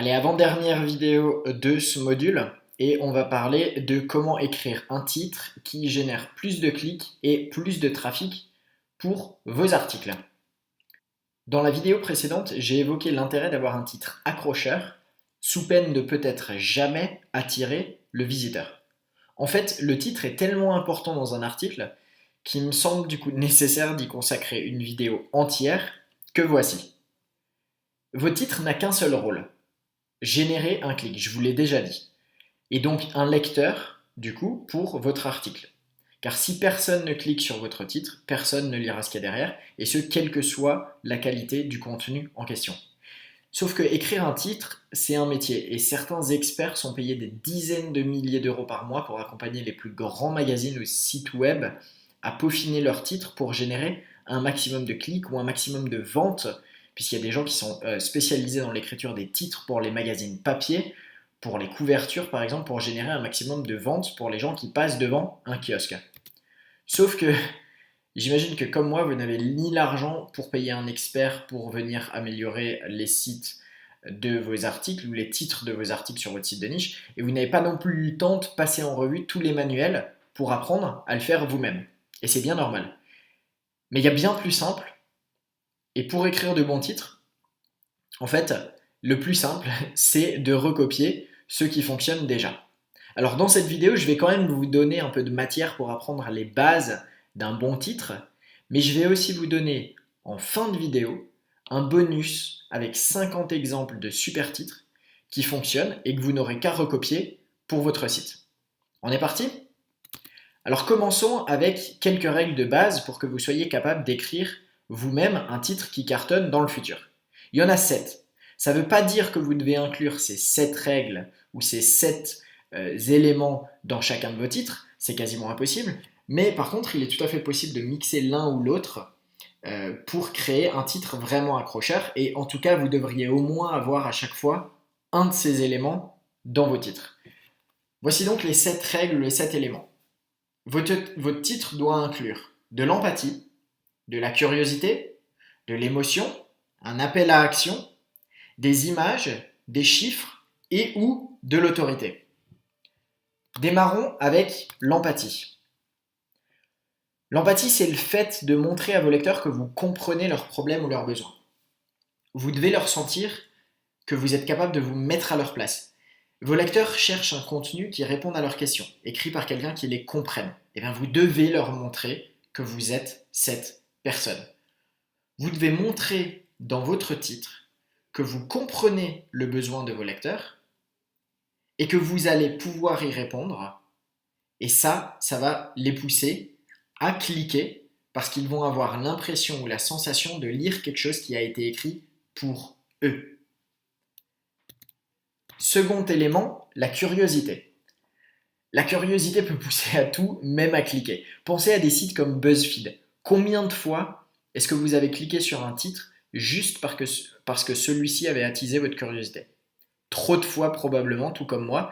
Allez, avant-dernière vidéo de ce module et on va parler de comment écrire un titre qui génère plus de clics et plus de trafic pour vos articles. Dans la vidéo précédente, j'ai évoqué l'intérêt d'avoir un titre accrocheur sous peine de peut-être jamais attirer le visiteur. En fait, le titre est tellement important dans un article qu'il me semble du coup nécessaire d'y consacrer une vidéo entière que voici. Votre titre n'a qu'un seul rôle: générer un clic, je vous l'ai déjà dit. Et donc un lecteur, du coup, pour votre article. Car si personne ne clique sur votre titre, personne ne lira ce qu'il y a derrière, et ce, quelle que soit la qualité du contenu en question. Sauf que écrire un titre, c'est un métier, et certains experts sont payés des dizaines de milliers d'euros par mois pour accompagner les plus grands magazines ou sites web à peaufiner leur titre pour générer un maximum de clics ou un maximum de ventes, puisqu'il y a des gens qui sont spécialisés dans l'écriture des titres pour les magazines papier, pour les couvertures par exemple, pour générer un maximum de ventes pour les gens qui passent devant un kiosque. Sauf que j'imagine que comme moi, vous n'avez ni l'argent pour payer un expert pour venir améliorer les sites de vos articles ou les titres de vos articles sur votre site de niche, et vous n'avez pas non plus eu le temps de passer en revue tous les manuels pour apprendre à le faire vous-même. Et c'est bien normal. Mais il y a bien plus simple, et pour écrire de bons titres, en fait, le plus simple, c'est de recopier ceux qui fonctionnent déjà. Alors dans cette vidéo, je vais quand même vous donner un peu de matière pour apprendre les bases d'un bon titre, mais je vais aussi vous donner en fin de vidéo un bonus avec 50 exemples de super titres qui fonctionnent et que vous n'aurez qu'à recopier pour votre site. On est parti? Alors commençons avec quelques règles de base pour que vous soyez capable d'écrire vous-même un titre qui cartonne dans le futur. Il y en a 7. Ça ne veut pas dire que vous devez inclure ces 7 règles ou ces 7 éléments dans chacun de vos titres, c'est quasiment impossible, mais par contre il est tout à fait possible de mixer l'un ou l'autre pour créer un titre vraiment accrocheur, et en tout cas vous devriez au moins avoir à chaque fois un de ces éléments dans vos titres. Voici donc les 7 règles, les 7 éléments. Votre titre doit inclure de l'empathie, de la curiosité, de l'émotion, un appel à action, des images, des chiffres et ou de l'autorité. Démarrons avec l'empathie. L'empathie, c'est le fait de montrer à vos lecteurs que vous comprenez leurs problèmes ou leurs besoins. Vous devez leur sentir que vous êtes capable de vous mettre à leur place. Vos lecteurs cherchent un contenu qui réponde à leurs questions, écrit par quelqu'un qui les comprenne. Et bien vous devez leur montrer que vous êtes cette personne. Vous devez montrer dans votre titre que vous comprenez le besoin de vos lecteurs et que vous allez pouvoir y répondre. Et ça va les pousser à cliquer parce qu'ils vont avoir l'impression ou la sensation de lire quelque chose qui a été écrit pour eux. Second élément, la curiosité. La curiosité peut pousser à tout, même à cliquer. Pensez à des sites comme BuzzFeed. Combien de fois est-ce que vous avez cliqué sur un titre juste parce que celui-ci avait attisé votre curiosité? Trop de fois probablement, tout comme moi.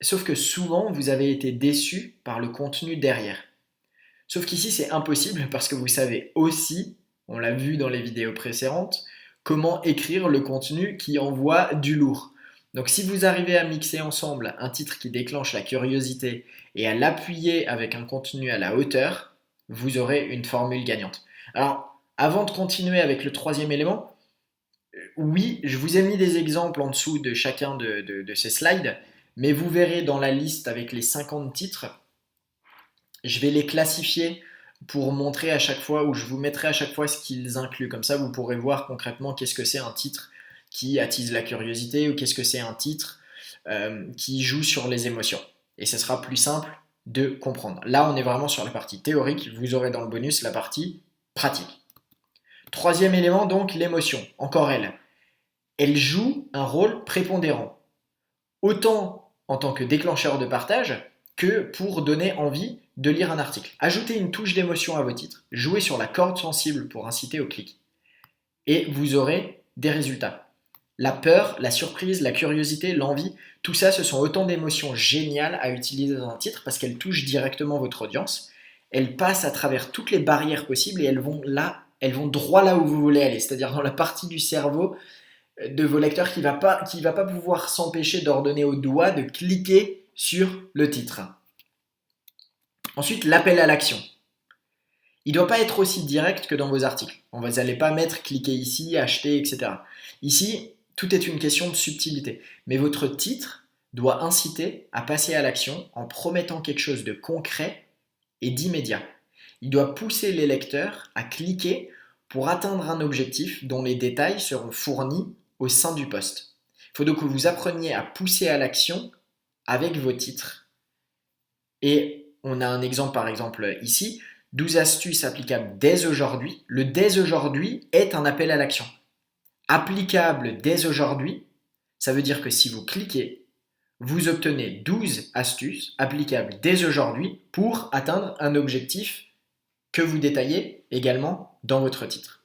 Sauf que souvent, vous avez été déçu par le contenu derrière. Sauf qu'ici, c'est impossible parce que vous savez aussi, on l'a vu dans les vidéos précédentes, comment écrire le contenu qui envoie du lourd. Donc si vous arrivez à mixer ensemble un titre qui déclenche la curiosité et à l'appuyer avec un contenu à la hauteur, vous aurez une formule gagnante. Alors, avant de continuer avec le troisième élément, oui, je vous ai mis des exemples en dessous de chacun de ces slides, mais vous verrez dans la liste avec les 50 titres, je vais les classifier pour montrer à chaque fois, ou je vous mettrai à chaque fois ce qu'ils incluent. Comme ça, vous pourrez voir concrètement qu'est-ce que c'est un titre qui attise la curiosité ou qu'est-ce que c'est un titre qui joue sur les émotions. Et ce sera plus simple de comprendre. Là, on est vraiment sur la partie théorique. Vous aurez dans le bonus la partie pratique. Troisième élément, donc, l'émotion. Encore elle. Elle joue un rôle prépondérant. Autant en tant que déclencheur de partage que pour donner envie de lire un article. Ajoutez une touche d'émotion à vos titres. Jouez sur la corde sensible pour inciter au clic. Et vous aurez des résultats. La peur, la surprise, la curiosité, l'envie, tout ça, ce sont autant d'émotions géniales à utiliser dans un titre parce qu'elles touchent directement votre audience. Elles passent à travers toutes les barrières possibles et elles vont droit là où vous voulez aller, c'est-à-dire dans la partie du cerveau de vos lecteurs qui va pas pouvoir s'empêcher d'ordonner au doigt de cliquer sur le titre. Ensuite, l'appel à l'action. Il ne doit pas être aussi direct que dans vos articles. Vous n'allez pas mettre cliquez ici, acheter, etc. Ici, tout est une question de subtilité. Mais votre titre doit inciter à passer à l'action en promettant quelque chose de concret et d'immédiat. Il doit pousser les lecteurs à cliquer pour atteindre un objectif dont les détails seront fournis au sein du post. Il faut donc que vous appreniez à pousser à l'action avec vos titres. Et on a un exemple par exemple ici, 12 astuces applicables dès aujourd'hui. Le dès aujourd'hui est un appel à l'action. Applicable dès aujourd'hui, ça veut dire que si vous cliquez, vous obtenez 12 astuces applicables dès aujourd'hui pour atteindre un objectif que vous détaillez également dans votre titre.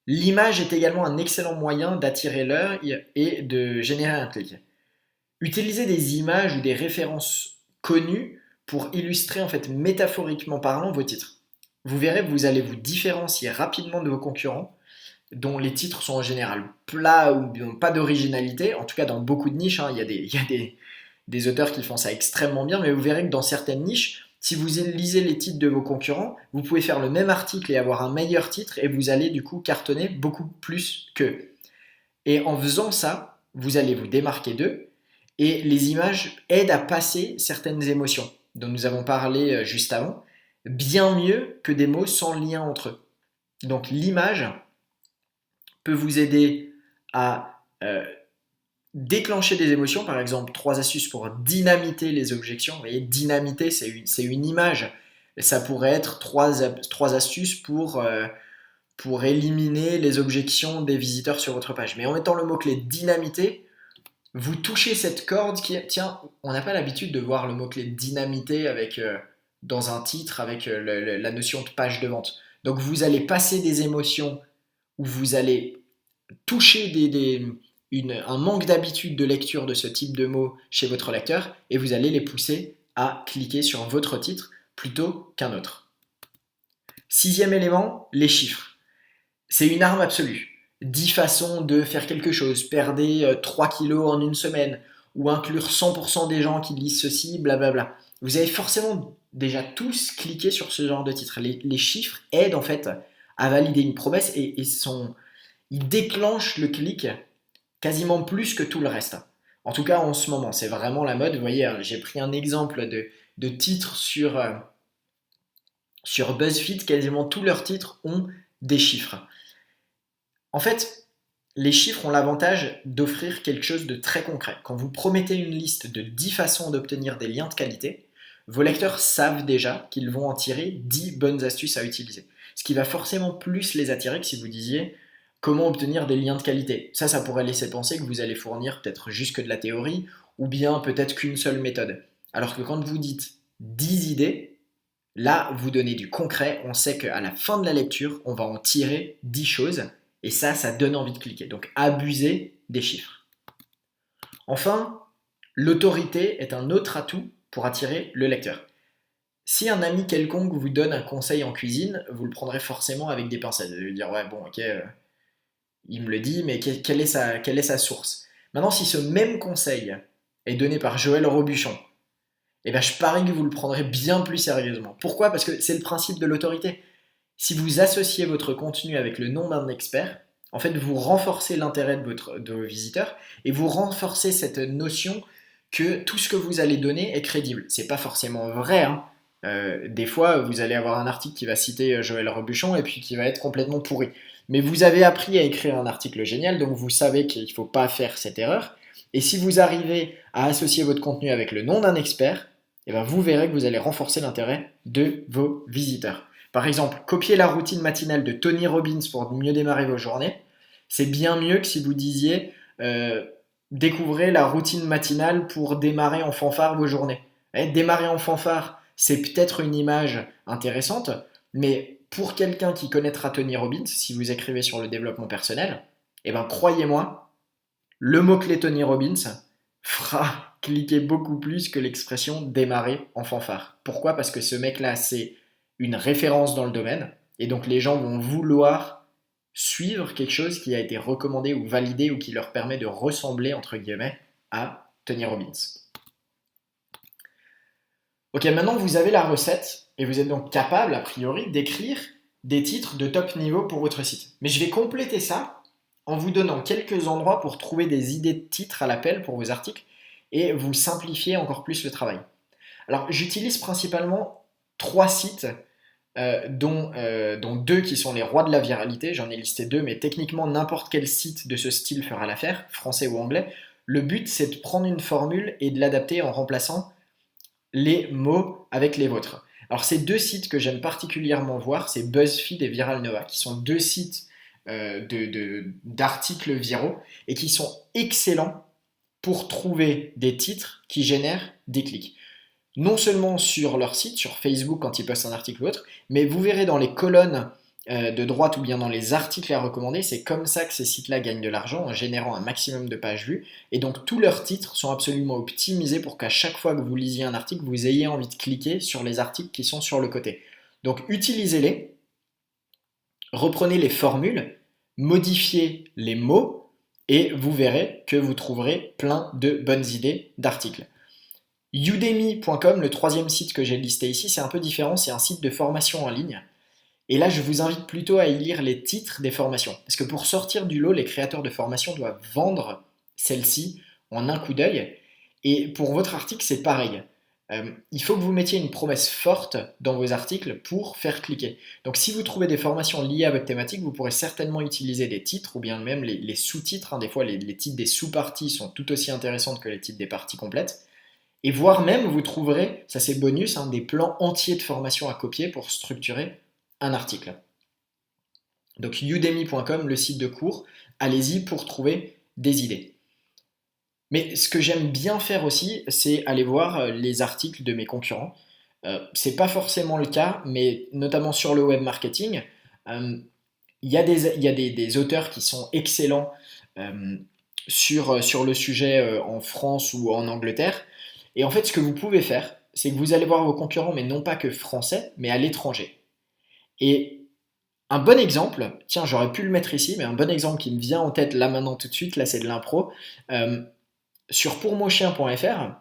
L'image est également un excellent moyen d'attirer l'œil et de générer un clic. Utilisez des images ou des références connues pour illustrer en fait métaphoriquement parlant vos titres. Vous verrez que vous allez vous différencier rapidement de vos concurrents dont les titres sont en général plats ou n'ont pas d'originalité, en tout cas dans beaucoup de niches, il y a des auteurs qui font ça extrêmement bien, mais vous verrez que dans certaines niches, si vous lisez les titres de vos concurrents, vous pouvez faire le même article et avoir un meilleur titre et vous allez du coup cartonner beaucoup plus qu'eux. Et en faisant ça, vous allez vous démarquer d'eux et les images aident à passer certaines émotions dont nous avons parlé juste avant, bien mieux que des mots sans lien entre eux. Donc l'image peut vous aider à déclencher des émotions, par exemple 3 astuces pour dynamiter les objections. Vous voyez, dynamiter, c'est une image. Ça pourrait être 3 astuces pour éliminer les objections des visiteurs sur votre page. Mais en mettant le mot-clé dynamiter, vous touchez cette corde qui... Tiens, on n'a pas l'habitude de voir le mot-clé dynamiter avec, dans un titre avec la notion de page de vente. Donc vous allez passer des émotions où vous allez toucher un manque d'habitude de lecture de ce type de mots chez votre lecteur et vous allez les pousser à cliquer sur votre titre plutôt qu'un autre. 6e élément, les chiffres. C'est une arme absolue. 10 façons de faire quelque chose, perdez 3 kilos en une semaine, ou inclure 100% des gens qui lisent ceci, blablabla. Vous avez forcément déjà tous cliqué sur ce genre de titre. Les chiffres aident en fait à valider une promesse et ils déclenchent le clic quasiment plus que tout le reste. En tout cas, en ce moment, c'est vraiment la mode. Vous voyez, j'ai pris un exemple de titres sur BuzzFeed. Quasiment tous leurs titres ont des chiffres. En fait, les chiffres ont l'avantage d'offrir quelque chose de très concret. Quand vous promettez une liste de 10 façons d'obtenir des liens de qualité, vos lecteurs savent déjà qu'ils vont en tirer 10 bonnes astuces à utiliser. Ce qui va forcément plus les attirer que si vous disiez comment obtenir des liens de qualité. Ça pourrait laisser penser que vous allez fournir peut-être juste que de la théorie ou bien peut-être qu'une seule méthode. Alors que quand vous dites 10 idées, là, vous donnez du concret. On sait qu'à la fin de la lecture, on va en tirer 10 choses. Et ça donne envie de cliquer. Donc, abusez des chiffres. Enfin, l'autorité est un autre atout pour attirer le lecteur. Si un ami quelconque vous donne un conseil en cuisine, vous le prendrez forcément avec des pincettes. Vous allez lui dire, ouais, bon, ok, il me le dit, mais quelle est sa source? Maintenant, si ce même conseil est donné par Joël Robuchon, eh ben, je parie que vous le prendrez bien plus sérieusement. Pourquoi? Parce que c'est le principe de l'autorité. Si vous associez votre contenu avec le nom d'un expert, en fait, vous renforcez l'intérêt de vos visiteurs et vous renforcez cette notion que tout ce que vous allez donner est crédible. C'est pas forcément vrai, hein. Des fois, vous allez avoir un article qui va citer Joël Robuchon et puis qui va être complètement pourri. Mais vous avez appris à écrire un article génial, donc vous savez qu'il ne faut pas faire cette erreur. Et si vous arrivez à associer votre contenu avec le nom d'un expert, eh ben vous verrez que vous allez renforcer l'intérêt de vos visiteurs. Par exemple, copier la routine matinale de Tony Robbins pour mieux démarrer vos journées, c'est bien mieux que si vous disiez découvrez la routine matinale pour démarrer en fanfare vos journées. Démarrer en fanfare, c'est peut-être une image intéressante, mais pour quelqu'un qui connaîtra Tony Robbins, si vous écrivez sur le développement personnel, eh ben croyez-moi, le mot-clé Tony Robbins fera cliquer beaucoup plus que l'expression démarrer en fanfare. Pourquoi? Parce que ce mec-là, c'est une référence dans le domaine, et donc les gens vont vouloir suivre quelque chose qui a été recommandé ou validé ou qui leur permet de ressembler, entre guillemets, à Tony Robbins. Ok, maintenant vous avez la recette et vous êtes donc capable, a priori, d'écrire des titres de top niveau pour votre site. Mais je vais compléter ça en vous donnant quelques endroits pour trouver des idées de titres à l'appel pour vos articles et vous simplifier encore plus le travail. Alors, j'utilise principalement 3 sites, dont 2 qui sont les rois de la viralité. J'en ai listé 2, mais techniquement, n'importe quel site de ce style fera l'affaire, français ou anglais. Le but, c'est de prendre une formule et de l'adapter en remplaçant les mots avec les vôtres. Alors, ces 2 sites que j'aime particulièrement voir, c'est BuzzFeed et Viral Nova, qui sont 2 sites d'articles viraux et qui sont excellents pour trouver des titres qui génèrent des clics. Non seulement sur leur site, sur Facebook quand ils postent un article ou autre, mais vous verrez dans les colonnes de droite ou bien dans les articles à recommander, c'est comme ça que ces sites-là gagnent de l'argent en générant un maximum de pages vues. Et donc tous leurs titres sont absolument optimisés pour qu'à chaque fois que vous lisiez un article, vous ayez envie de cliquer sur les articles qui sont sur le côté. Donc utilisez-les, reprenez les formules, modifiez les mots et vous verrez que vous trouverez plein de bonnes idées d'articles. Udemy.com, le 3e site que j'ai listé ici, c'est un peu différent, c'est un site de formation en ligne. Et là, je vous invite plutôt à y lire les titres des formations. Parce que pour sortir du lot, les créateurs de formation doivent vendre celle-ci en un coup d'œil. Et pour votre article, c'est pareil. Il faut que vous mettiez une promesse forte dans vos articles pour faire cliquer. Donc si vous trouvez des formations liées à votre thématique, vous pourrez certainement utiliser des titres ou bien même les sous-titres. Hein. Des fois, les titres des sous-parties sont tout aussi intéressantes que les titres des parties complètes. Et voire même, vous trouverez, ça c'est bonus, hein, des plans entiers de formation à copier pour structurer un article. Donc udemy.com, le site de cours, allez-y pour trouver des idées. Mais ce que j'aime bien faire aussi, c'est aller voir les articles de mes concurrents. C'est pas forcément le cas, mais notamment sur le web marketing, il y a des auteurs qui sont excellents sur le sujet en France ou en Angleterre. Et en fait, ce que vous pouvez faire, c'est que vous allez voir vos concurrents, mais non pas que français, mais à l'étranger. Et un bon exemple, tiens, j'aurais pu le mettre ici, mais un bon exemple qui me vient en tête là maintenant tout de suite, là c'est de l'impro. Sur pourmonchien.fr,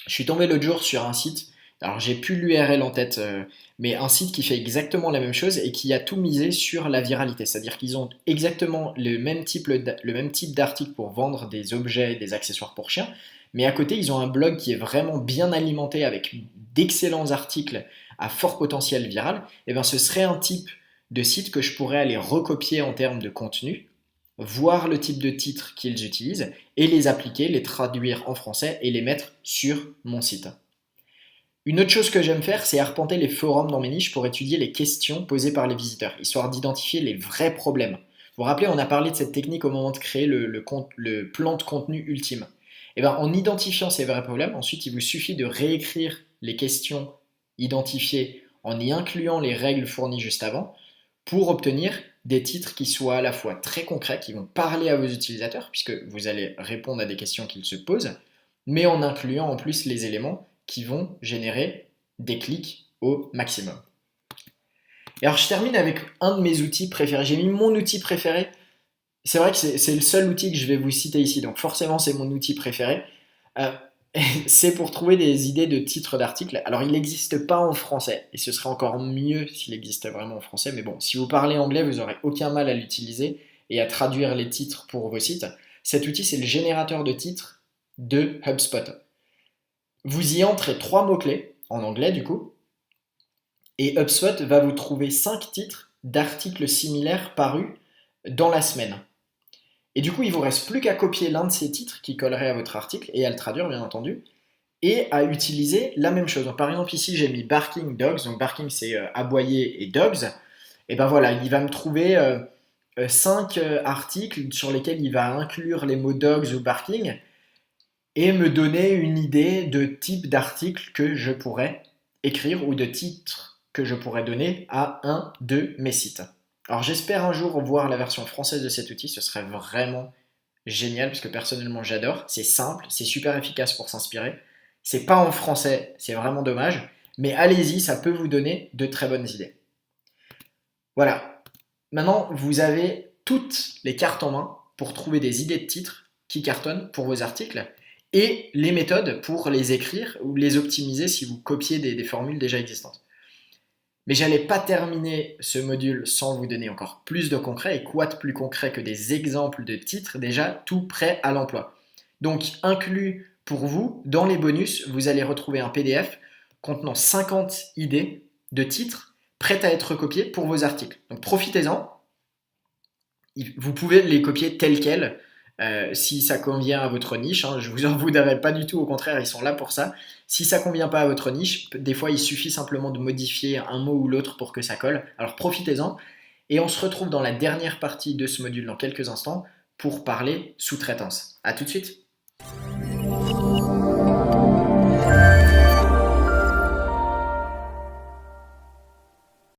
je suis tombé l'autre jour sur un site, alors j'ai plus l'URL en tête, mais un site qui fait exactement la même chose et qui a tout misé sur la viralité. C'est-à-dire qu'ils ont exactement le même type d'article pour vendre des objets et des accessoires pour chiens, mais à côté ils ont un blog qui est vraiment bien alimenté avec d'excellents articles à fort potentiel viral. Et bien ce serait un type de site que je pourrais aller recopier en termes de contenu, voir le type de titre qu'ils utilisent et les appliquer, les traduire en français et les mettre sur mon site. Une autre chose que j'aime faire, c'est arpenter les forums dans mes niches pour étudier les questions posées par les visiteurs, histoire d'identifier les vrais problèmes. Vous vous rappelez, on a parlé de cette technique au moment de créer le plan de contenu ultime. Et bien, en identifiant ces vrais problèmes, ensuite il vous suffit de réécrire les questions identifiées en y incluant les règles fournies juste avant pour obtenir des titres qui soient à la fois très concrets, qui vont parler à vos utilisateurs, puisque vous allez répondre à des questions qu'ils se posent, mais en incluant en plus les éléments qui vont générer des clics au maximum. Et alors je termine avec un de mes outils préférés. J'ai mis mon outil préféré. C'est vrai que c'est le seul outil que je vais vous citer ici, donc forcément c'est mon outil préféré. C'est pour trouver des idées de titres d'articles. Alors il n'existe pas en français, et ce serait encore mieux s'il existait vraiment en français, mais bon, si vous parlez anglais, vous n'aurez aucun mal à l'utiliser et à traduire les titres pour vos sites. Cet outil, c'est le générateur de titres de HubSpot. Vous y entrez 3 mots-clés, en anglais du coup, et HubSpot va vous trouver 5 titres d'articles similaires parus dans la semaine. Et du coup, il vous reste plus qu'à copier l'un de ces titres qui collerait à votre article et à le traduire bien entendu, et à utiliser la même chose. Donc, par exemple, ici j'ai mis barking dogs, donc barking c'est aboyer et dogs, et ben voilà, il va me trouver 5 articles sur lesquels il va inclure les mots dogs ou barking et me donner une idée de type d'article que je pourrais écrire ou de titre que je pourrais donner à un de mes sites. Alors j'espère un jour voir la version française de cet outil, ce serait vraiment génial parce que personnellement j'adore, c'est simple, c'est super efficace pour s'inspirer. C'est pas en français, c'est vraiment dommage, mais allez-y, ça peut vous donner de très bonnes idées. Voilà, Maintenant, vous avez toutes les cartes en main pour trouver des idées de titres qui cartonnent pour vos articles et les méthodes pour les écrire ou les optimiser si vous copiez des formules déjà existantes. Mais j'allais pas terminer ce module sans vous donner encore plus de concret, et quoi de plus concret que des exemples de titres déjà tout prêts à l'emploi. Donc inclus pour vous, dans les bonus, vous allez retrouver un PDF contenant 50 idées de titres prêtes à être copiées pour vos articles. Donc profitez-en, vous pouvez les copier tels quels. Si ça convient à votre niche, hein, je vous en voudrais pas du tout, au contraire, ils sont là pour ça. Si ça convient pas à votre niche, des fois il suffit simplement de modifier un mot ou l'autre pour que ça colle. Alors profitez-en, et on se retrouve dans la dernière partie de ce module dans quelques instants pour parler sous-traitance. A tout de suite.